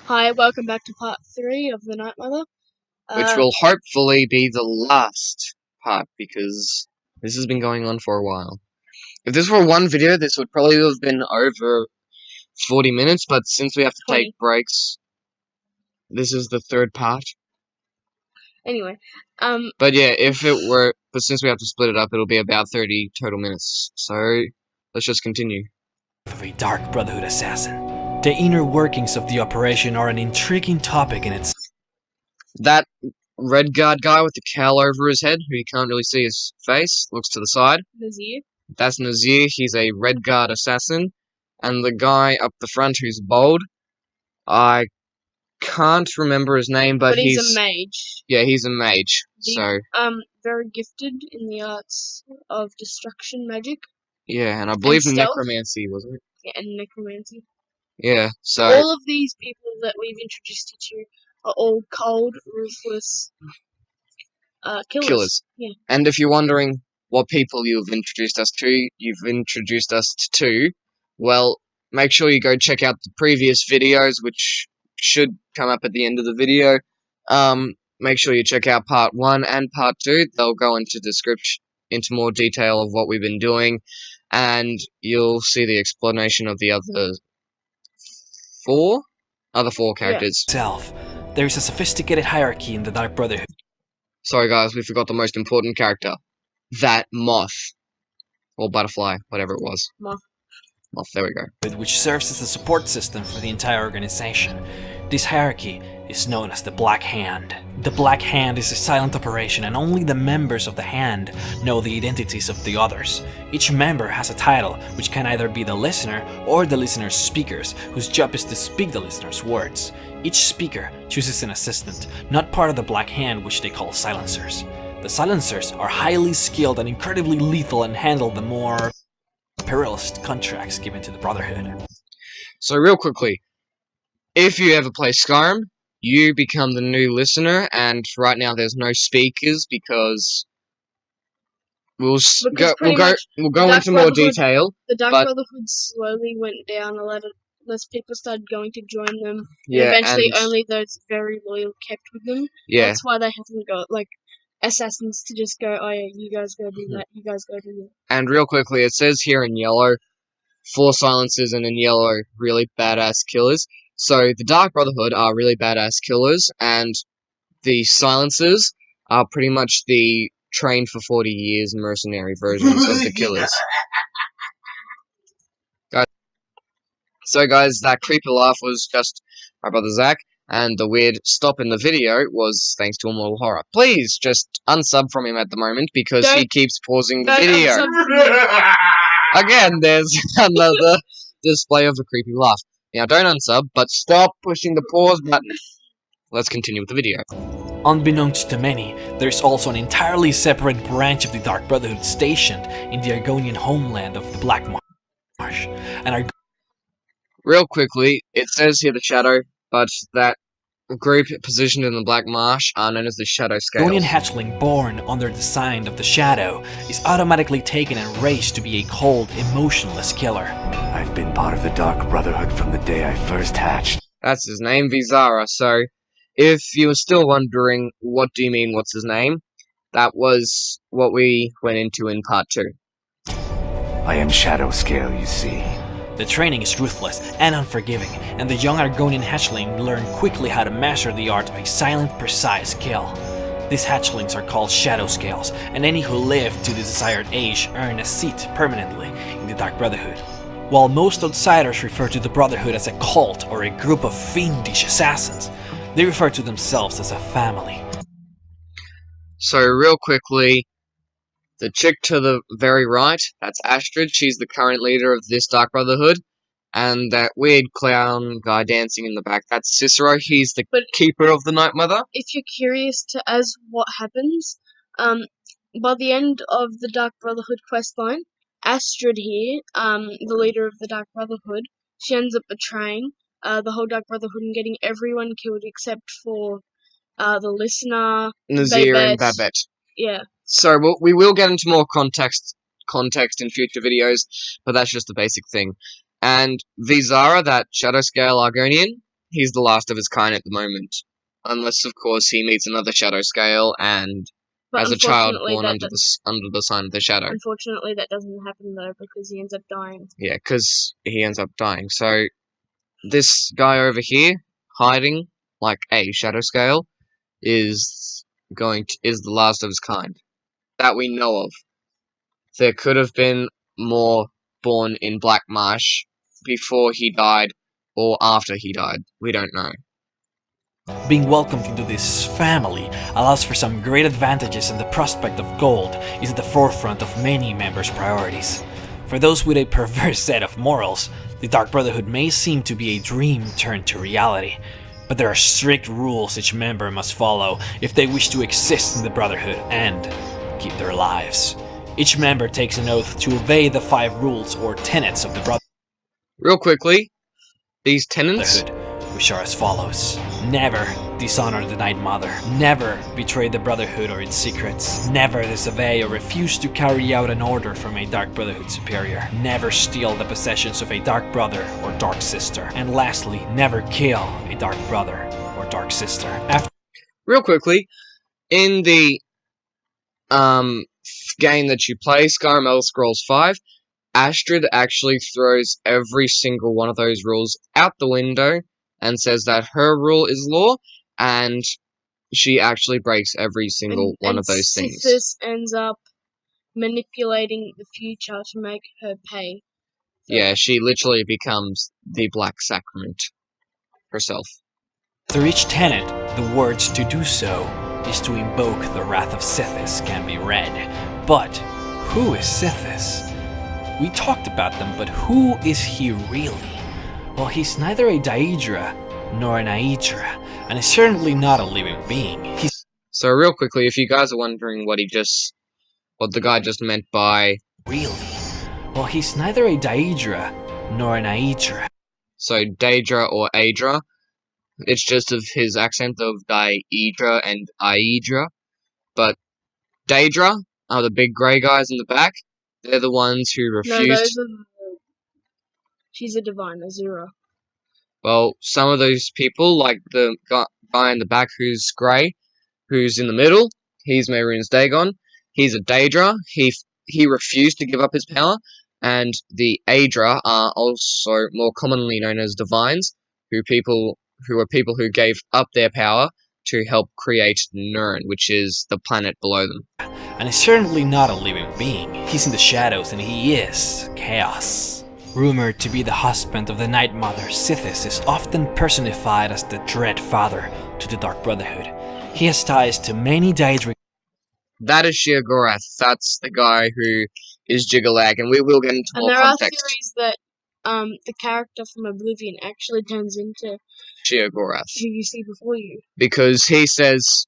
Hi, welcome back to part 3 of The Night Mother. Which will hopefully be the last part, because this has been going on for a while. If this were one video, this would probably have been over 40 minutes, but since we have to 20. take breaks, this is the third part. Anyway, But yeah, but since we have to split it up, it'll be about 30 total minutes. So, let's just continue. Of a Dark Brotherhood assassin. The inner workings of the operation are an intriguing topic in itself. That red guard guy with the cowl over his head, who you can't really see his face, looks to the side. Nazir. That's Nazir, he's a red guard assassin. And the guy up the front who's bald, I can't remember his name, but he's a mage. Yeah, he's a mage. Very gifted in the arts of destruction magic. Yeah, and I believe and necromancy, wasn't it? Yeah, and necromancy. Yeah, so all of these people that we've introduced you to are all cold, ruthless killers. Yeah. And if you're wondering what people you've introduced us to, well, make sure you go check out the previous videos, which should come up at the end of the video. Make sure you check out part 1 and part 2. They'll go into into more detail of what we've been doing, and you'll see the explanation of the other four characters. There is a sophisticated hierarchy in the Dark Brotherhood. Sorry guys, we forgot the most important character. That moth. Or butterfly, whatever it was. Moth, there we go. Which serves as a support system for the entire organization. This hierarchy is known as the Black Hand. The Black Hand is a silent operation, and only the members of the Hand know the identities of the others. Each member has a title, which can either be the listener or the listener's speakers, whose job is to speak the listener's words. Each speaker chooses an assistant, not part of the Black Hand, which they call silencers. The silencers are highly skilled and incredibly lethal and handle the more perilous contracts given to the Brotherhood. So real quickly, if you ever play Skyrim, you become the new listener, and right now there's no speakers because we'll go into more detail. The Dark Brotherhood slowly went down. A lot of less people started going to join them. Yeah, and eventually only those very loyal kept with them. Yeah, that's why they haven't got assassins to just go, oh yeah, you guys go do that, you guys go do that. And real quickly, it says here in yellow, 4 silencers, and in yellow, really badass killers. So the Dark Brotherhood are really badass killers, and the silencers are pretty much the trained for 40 years mercenary versions of the killers. So guys, that creepy laugh was just my brother Zach, and the weird stop in the video was thanks to Immortal Horror. Please, just unsub from him at the moment, because he keeps pausing the video. Again, there's another display of a creepy laugh. Now, don't unsub, but stop pushing the pause button. Let's continue with the video. Unbeknownst to many, there's also an entirely separate branch of the Dark Brotherhood stationed in the Argonian homeland of the Black Marsh. And real quickly, it says here the Shadow, but that group positioned in the Black Marsh are known as the Shadow Scales. Argonian Hatchling born under the sign of the Shadow is automatically taken and raised to be a cold, emotionless killer. I've been part of the Dark Brotherhood from the day I first hatched. That's his name, Vizara. So, if you were still wondering, what do you mean, what's his name? That was what we went into in part 2. I am Shadow Scale, you see. The training is ruthless and unforgiving, and the young Argonian hatchling learn quickly how to master the art of a silent, precise kill. These hatchlings are called Shadow Scales, and any who live to the desired age earn a seat permanently in the Dark Brotherhood. While most outsiders refer to the Brotherhood as a cult or a group of fiendish assassins, they refer to themselves as a family. So real quickly, the chick to the very right, that's Astrid. She's the current leader of this Dark Brotherhood. And that weird clown guy dancing in the back, that's Cicero. He's the keeper of the Night Mother. If you're curious as what happens, by the end of the Dark Brotherhood questline, Astrid here, the leader of the Dark Brotherhood, she ends up betraying the whole Dark Brotherhood and getting everyone killed except for the listener, Nazir, and Babette. Yeah. So we will get into more context in future videos, but that's just the basic thing. And Vizara, that Shadow Scale Argonian, he's the last of his kind at the moment. Unless, of course, he meets another Shadow Scale and But as a child unfortunately, born under the sign of the Shadow. Unfortunately, that doesn't happen though because he ends up dying. Yeah, because he ends up dying. So this guy over here, hiding like a Shadow Scale, is the last of his kind that we know of. There could have been more born in Black Marsh before he died or after he died. We don't know. Being welcomed into this family allows for some great advantages, and the prospect of gold is at the forefront of many members' priorities. For those with a perverse set of morals, the Dark Brotherhood may seem to be a dream turned to reality, but there are strict rules each member must follow if they wish to exist in the Brotherhood and keep their lives. Each member takes an oath to obey the 5 rules or tenets of the Brotherhood. Real quickly, these tenets, which are as follows. Never dishonor the Night Mother. Never betray the Brotherhood or its secrets. Never disobey or refuse to carry out an order from a Dark Brotherhood superior. Never steal the possessions of a Dark Brother or Dark Sister. And lastly, never kill a Dark Brother or Dark Sister. Real quickly, in the game that you play, Skyrim Elder Scrolls 5, Astrid actually throws every single one of those rules out the window and says that her rule is law, and she actually breaks every single one of those things. Sithis ends up manipulating the future to make her pay. Yeah, she literally becomes the Black Sacrament herself. Through each tenet, the words to do so is to invoke the wrath of Sithis can be read. But who is Sithis? We talked about them, but who is he really? Well, he's neither a Daedra nor an Aedra, and is certainly not a living being. So real quickly, if you guys are wondering what the guy just meant by really, well, he's neither a Daedra nor an Aedra. So Daedra or Aedra, it's just of his accent of Daedra and Aedra. But Daedra are the big grey guys in the back. They're the ones who refused. No, those are she's a divine, Azura. Well, some of those people, like the guy in the back who's grey, who's in the middle, he's Mehrunes Dagon. He's a Daedra. He refused to give up his power. And the Aedra are also more commonly known as divines, who are people who gave up their power to help create Nirn, which is the planet below them. And is certainly not a living being. He's in the shadows and he is chaos. Rumored to be the husband of the Night Mother, Sithis is often personified as the Dread Father to the Dark Brotherhood. He has ties to many Daedric. That is Sheogorath. That's the guy who is Jiggalag, and we will get into more context. And there are theories that the character from Oblivion actually turns into Sheogorath, who you see before you. Because he says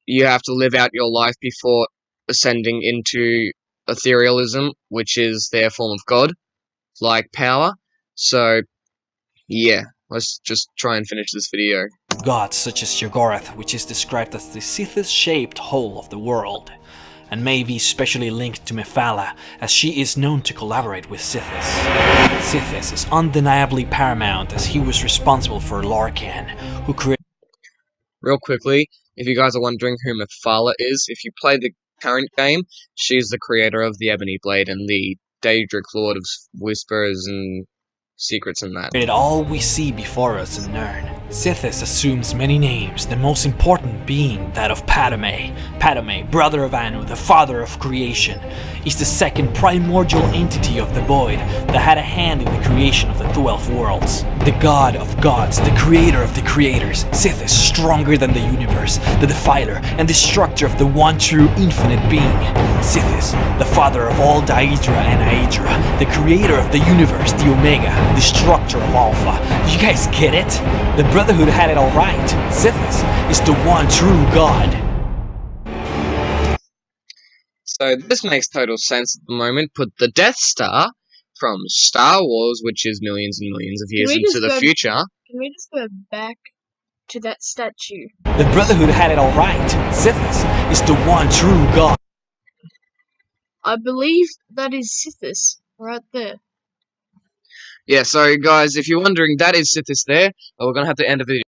you have to live out your life before ascending into etherealism, which is their form of God, like power. So, yeah, let's just try and finish this video. Gods such as Sheogorath, which is described as the Sithis-shaped whole of the world, and may be specially linked to Mephala, as she is known to collaborate with Sithis. Sithis is undeniably paramount, as he was responsible for Lorkhan, who created... Real quickly, if you guys are wondering who Mephala is, if you play the current game, she's the creator of the Ebony Blade and the Daedric Lord of Whispers and secrets and that. Created all we see before us in Nirn. Sithis assumes many names, the most important being that of Padme. Padme, brother of Anu, the father of creation, is the second primordial entity of the Void that had a hand in the creation of the 12 worlds. The god of gods, the creator of the creators, Sithis, stronger than the universe, the defiler and destructor of the one true infinite being. Sithis, the father of all Daedra and Aedra, the creator of the universe, the Omega, destructor of Alpha. You guys get it? The Brotherhood had it all right. Sithis is the one true god. So this makes total sense at the moment. Put the Death Star from Star Wars, which is millions and millions of years into the future. Can we just go back to that statue? The Brotherhood had it all right. Sithis is the one true god. I believe that is Sithis right there. Yeah, so guys, if you're wondering, that is Sithis there, but we're gonna have to end the video.